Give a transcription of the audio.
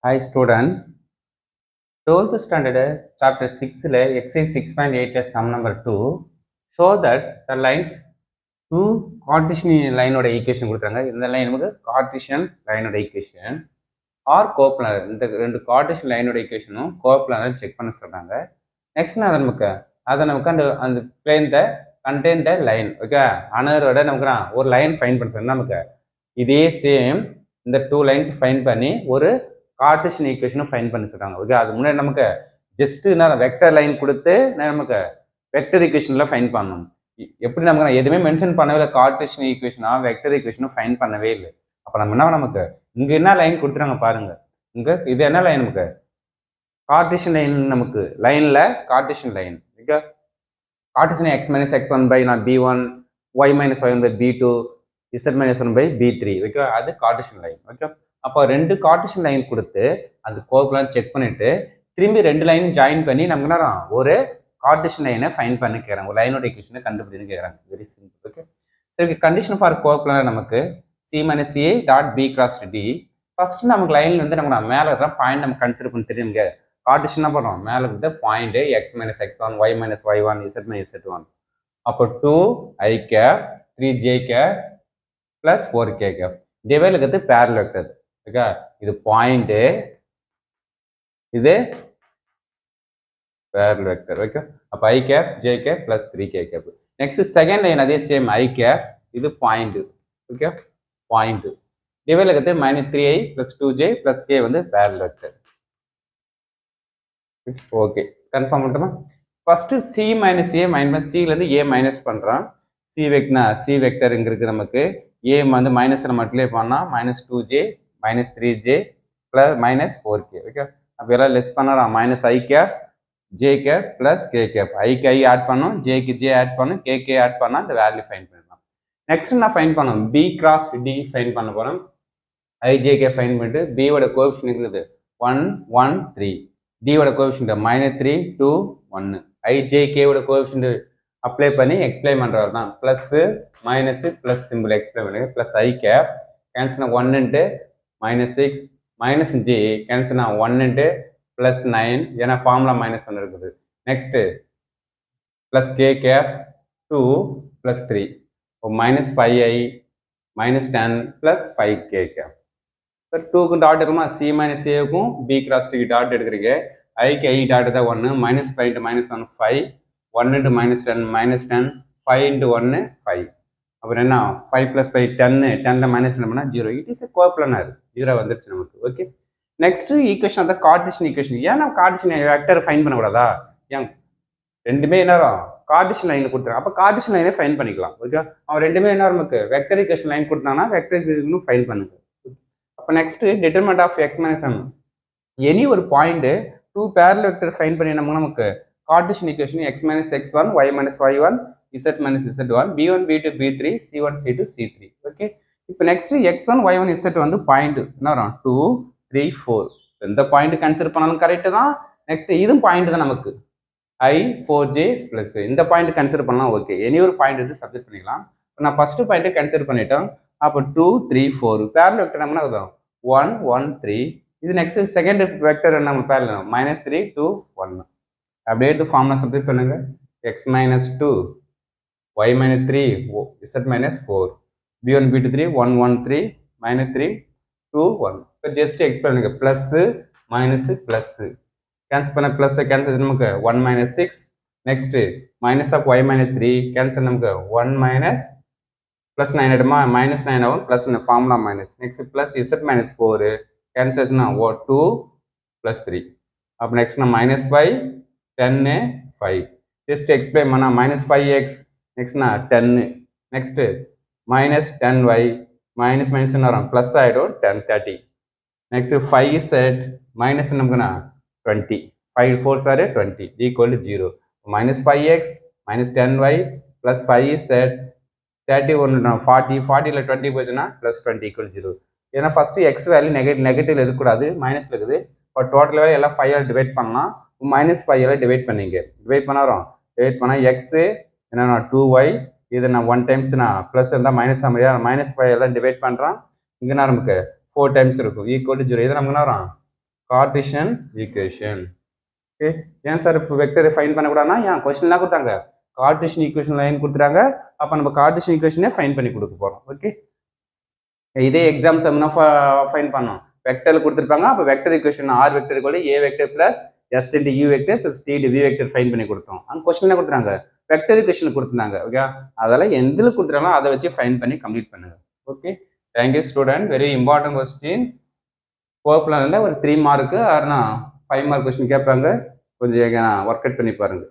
Hi student, 12th standard chapter 6 exercise 6.8 sum number 2 show that the lines two Cartesian line oda equation கொடுத்தாங்க. இந்த line நமக்கு Cartesian line oda equation or coplanar. இந்த ரெண்டு Cartesian line oda equationும் coplanar check பண்ண சொல்றாங்க. Next நமக்கு அந்த plane the contain the line. Okay, அனதரோட நமக்கு ஒரு லைன் ஃபைண்ட் பண்ண சொன்னா நமக்கு இதே சேம் இந்த டூ லைன்ஸ் ஃபைண்ட் பண்ணி ஒரு கார்டீசியன் ஈக்குவேஷனும் ஃபைண்ட் பண்ணி சொல்றாங்க. ஓகே, அது முன்னாடி நமக்கு ஜஸ்ட் நான் வெக்டர் லைன் கொடுத்து நமக்கு வெக்டர் ஈக்குவேஷன்ல ஃபைண்ட் பண்ணணும். எப்படி நமக்கு நான் எதுவுமே மென்ஷன் பண்ணவே இல்லை, கார்டீசியன் ஈக்குவேஷனா வெக்டர் ஈக்குவேஷனும் ஃபைண்ட் பண்ணவே இல்லை. அப்போ நம்ம என்ன நமக்கு இங்க என்ன லைன் கொடுத்துறாங்க பாருங்க. இங்க இது என்ன லைன் நமக்கு கார்டீசியன் லைன், நமக்கு லைன்ல Cartesian line. Okay, Cartesian x minus x1 by not b1, y minus y1 by b2, z minus 1 by b3. Okay, அது கார்டீசியன் லைன். ஓகே, அப்போ ரெண்டு கார்டீசியன் லைன் கொடுத்து அந்த கோப்லாம் செக் பண்ணிட்டு திரும்பி ரெண்டு லைன் ஜாயின் பண்ணி நமக்கு என்ன ஒரு கார்டீசியன் லைனை ஃபைண்ட் பண்ணி கேட்குறாங்க, ஒரு லைனோட ஈக்குவேஷனை கண்டுபிடின்னு கேட்குறாங்க. Very simple. ஓகே, சரி, கண்டிஷன் ஃபார் கோப்லாம் நமக்கு c minus a dot b cross d. First நமக்கு லைன் வந்து நம்ம மேலே இருக்கிற பாயிண்ட் நம்ம கன்சிடர் பண்ணி தெரியுங்க. கார்டீசியன் என்ன பண்ணுறோம், மேலே இருக்கிற point x minus x1, y minus y1, z minus z1. அப்போ 2i cap 3j cap plus 4k cap divide இருக்கிறது பேரலல் வெக்டர். ஓகே, இது பாயிண்ட், இது பேரலல் வெக்டர். ஓகே, அப்போ i cap j cap plus 3k cap. Next second line அதே same i cap, இது point. Okay, point divide இருக்கிறது -3i plus 2j plus k வந்து parallel vector. Okay, confirm பண்ணிட்டோமா? First c minus a minus c லேருந்து a minus பண்ணுறோம். c vector இங்கே இருக்குது நமக்கு. a வந்து மைனஸில் மட்டும் பண்ணால் -2j -3j plus -4k. Okay, அப்போ எல்லாம் லெஸ் பண்ணலாம். -i cap j cap plus k cap. ஐக்கு i ஆட் பண்ணோம், jக்கு j ஆட் பண்ணோம், kk ஆட் பண்ணால் அந்த வேல்யூ ஃபைண்ட் பண்ணலாம். நெக்ஸ்ட் நான் ஃபைண்ட் பண்ணோம், b கிராஸ் d ஃபைண்ட் பண்ண போகிறோம். ijk ஃபைண்ட் பண்ணிட்டு b ஓட கோஎஃபிஷியன்ட் இருக்குது 1 1 3, d ஓட கோஎஃபிஷியன்ட் -3 2 1. ijk ஓட கோஎஃபிஷியன்ட் அப்ளை பண்ணி எக்ஸ்பிளைன் பண்ணுறது தான். Plus minus plus simple explain பண்ணுங்க. Plus i cap cancel 1 into -6 minus G cancel 1 into +9, ஏன்னா ஃபார்முலா -1 இருக்குது. Next plus k cap 2 + 3, -5i -10 + 5k cap. இப்போ 2க்கு டாட் இருக்குமா, c minus aவுக்கும் b கிராஸ் d டாட் எடுக்கிறீங்க. ஐக்கு i டாட் தான் 1, -5 × -1 5, 1 × -10 -10, 5 × 1 5. அப்புறம் என்ன 5 + 5 10, 10ல மைனஸ் என்ன பண்ணால் 0. It is a coplanar. 0 வந்துருச்சு நமக்கு. ஓகே, நெக்ஸ்ட் ஈக்குவேஷன் அந்த கார்டீசியன் ஈக்குவேஷன். ஏன் நம்ம கார்டீசியன் வெக்டர் ஃபைண்ட் பண்ணக்கூடாதா? ஏன் ரெண்டுமே என்ன கார்டீசியன் லைன் கொடுத்துருக்காங்க, அப்போ கார்டீசியன் லைனே ஃபைண்ட் பண்ணிக்கலாம். ஓகே, அவன் ரெண்டுமே என்ன நமக்கு வெக்டர் ஈக்குவேஷன் லைன் கொடுத்தாங்கன்னா வெக்டர் ஈக்குவேஷனும் ஃபைண்ட் பண்ணுங்க. அப்போ next determinant of x minus m, any ஒரு point to parallel vector find பண்ணி நமக்கு Cartesian equation x minus x1, y minus y1, z minus z1, b1 b2 b3, c1 c2 c3. Okay, இப்போ next x1 y1 z வந்து point என்ன வரும் 2 3 4. எந்த point consider பண்ணாலும் correct தான். Next இதுவும் பாயிண்ட் தான் நமக்கு i 4j + இந்த பாயிண்ட் கன்சிடர் பண்ணலாம். ஓகே, எனி ஒரு பாயிண்ட் வந்து சப்ஜெக்ட் பண்ணிக்கலாம். நான் ஃபர்ஸ்ட் பாயிண்ட்டை கன்சிடர் பண்ணிட்டோம். அப்போ 2 3 4 பேரலல் வெக்டர் நம்ம என்ன 1 1 3. இது நெக்ஸ்ட் செகண்ட் வெக்டர் நம்ம பேரலல் -3 2 1. அப்படியே எடுத்து ஃபார்முலா சப்ஸ்டிட் பண்ணுங்க. x - 2 y - 3 z - 4 b1 b2 3 1 1 3 -3 2 1. இப்போ ஜஸ்ட் எக்ஸ்பிளைன் பண்ணுங்க. ப்ளஸ் மைனஸ் ப்ளஸ் கேன்சல் பண்ண ப்ளஸ் கேன்சல் நமக்கு 1 - 6. Next minus of y - 3 cancel நமக்கு 1 மைனஸ் +9 எடுமா -9 ஆகும், plus formula minus. Next plus z - 4 கேன்சல்ஸ்னா 2 + 3. அப்போ நெக்ஸ்ட் -5 10 5. ஜஸ்ட் எக்ஸ்பிளைன் பண்ணால் -5x நெக்ஸ்ட்னா 10. நெக்ஸ்ட் -10y மைனஸ் என்ன வரும் ப்ளஸ் ஆகிடும் 10 30. நெக்ஸ்ட் 5z மைனஸ் நமக்குண்ணா 20. 5 4 சார் 20 = 0. -5x -10y + 5z 31 40 40ல் 20 போச்சுன்னா +20 = 0. ஏன்னா ஃபர்ஸ்ட் எக்ஸ் வேல்யூ நெகட்டிவ்ல இருக்கக்கூடாது, மைனஸ்ல இருக்குது. இப்போ டோட்டல் வேல்யூ எல்லாம் 5 டிவைட் பண்ணலாம். -5 டிவைட் பண்ணிங்க. டிவைட் பண்ண வரும், டிவைட் பண்ணால் எக்ஸு என்னன்னா 2y, இது நான் 1 டைம்ஸ் நான் ப்ளஸ் இருந்தால் மைனஸ் மாதிரியா -5 எல்லாம் டிவைட் பண்ணுறான். இங்கன்னா நமக்கு 4 டைம்ஸ் இருக்கும் = 0. இது நமக்கு என்ன வரும் கார்ட்டீசியன் ஈக்குவேஷன். ஓகே, ஏன் சார் இப்போ வெக்டரை ஃபைன் பண்ணக்கூடாதுன்னா ஏன் கொஸ்டின்லாம் கொடுத்தாங்க, கார்ட்டீசியன் ஈக்குவேஷன் லைன் கொடுத்துட்டாங்க, அப்போ நம்ம கார்ட்டீசியன் ஈக்குவேஷனே ஃபைன் பண்ணி கொடுக்க போகிறோம். ஓகே, இதே எக்ஸாம் சம்னா ஃபைன் பண்ணோம், வெக்டரில் கொடுத்துருப்பாங்க, அப்போ வெக்டர் ஈக்குவேஷன் ஆர் வெக்டர் கூட a vector plus s into u vector plus t v vector fine பண்ணி கொடுத்தோம். அங்கே கொஸ்டின் என்ன கொடுத்துறாங்க, வெக்டர் ஈக்குவேஷன் கொடுத்துருந்தாங்க. ஓகே, அதெல்லாம் எந்தில் கொடுத்துறாங்களோ அதை வச்சு ஃபைன் பண்ணி கம்ப்ளீட் பண்ணுங்க. Okay, thank you student. Very important question. 4 பிளானில் ஒரு 3 மார்க்கு ஆர்னா 5 மார்க் கொஸ்டின் கேட்பாங்க, கொஞ்சம் ஒர்க் அவுட் பண்ணி பாருங்க.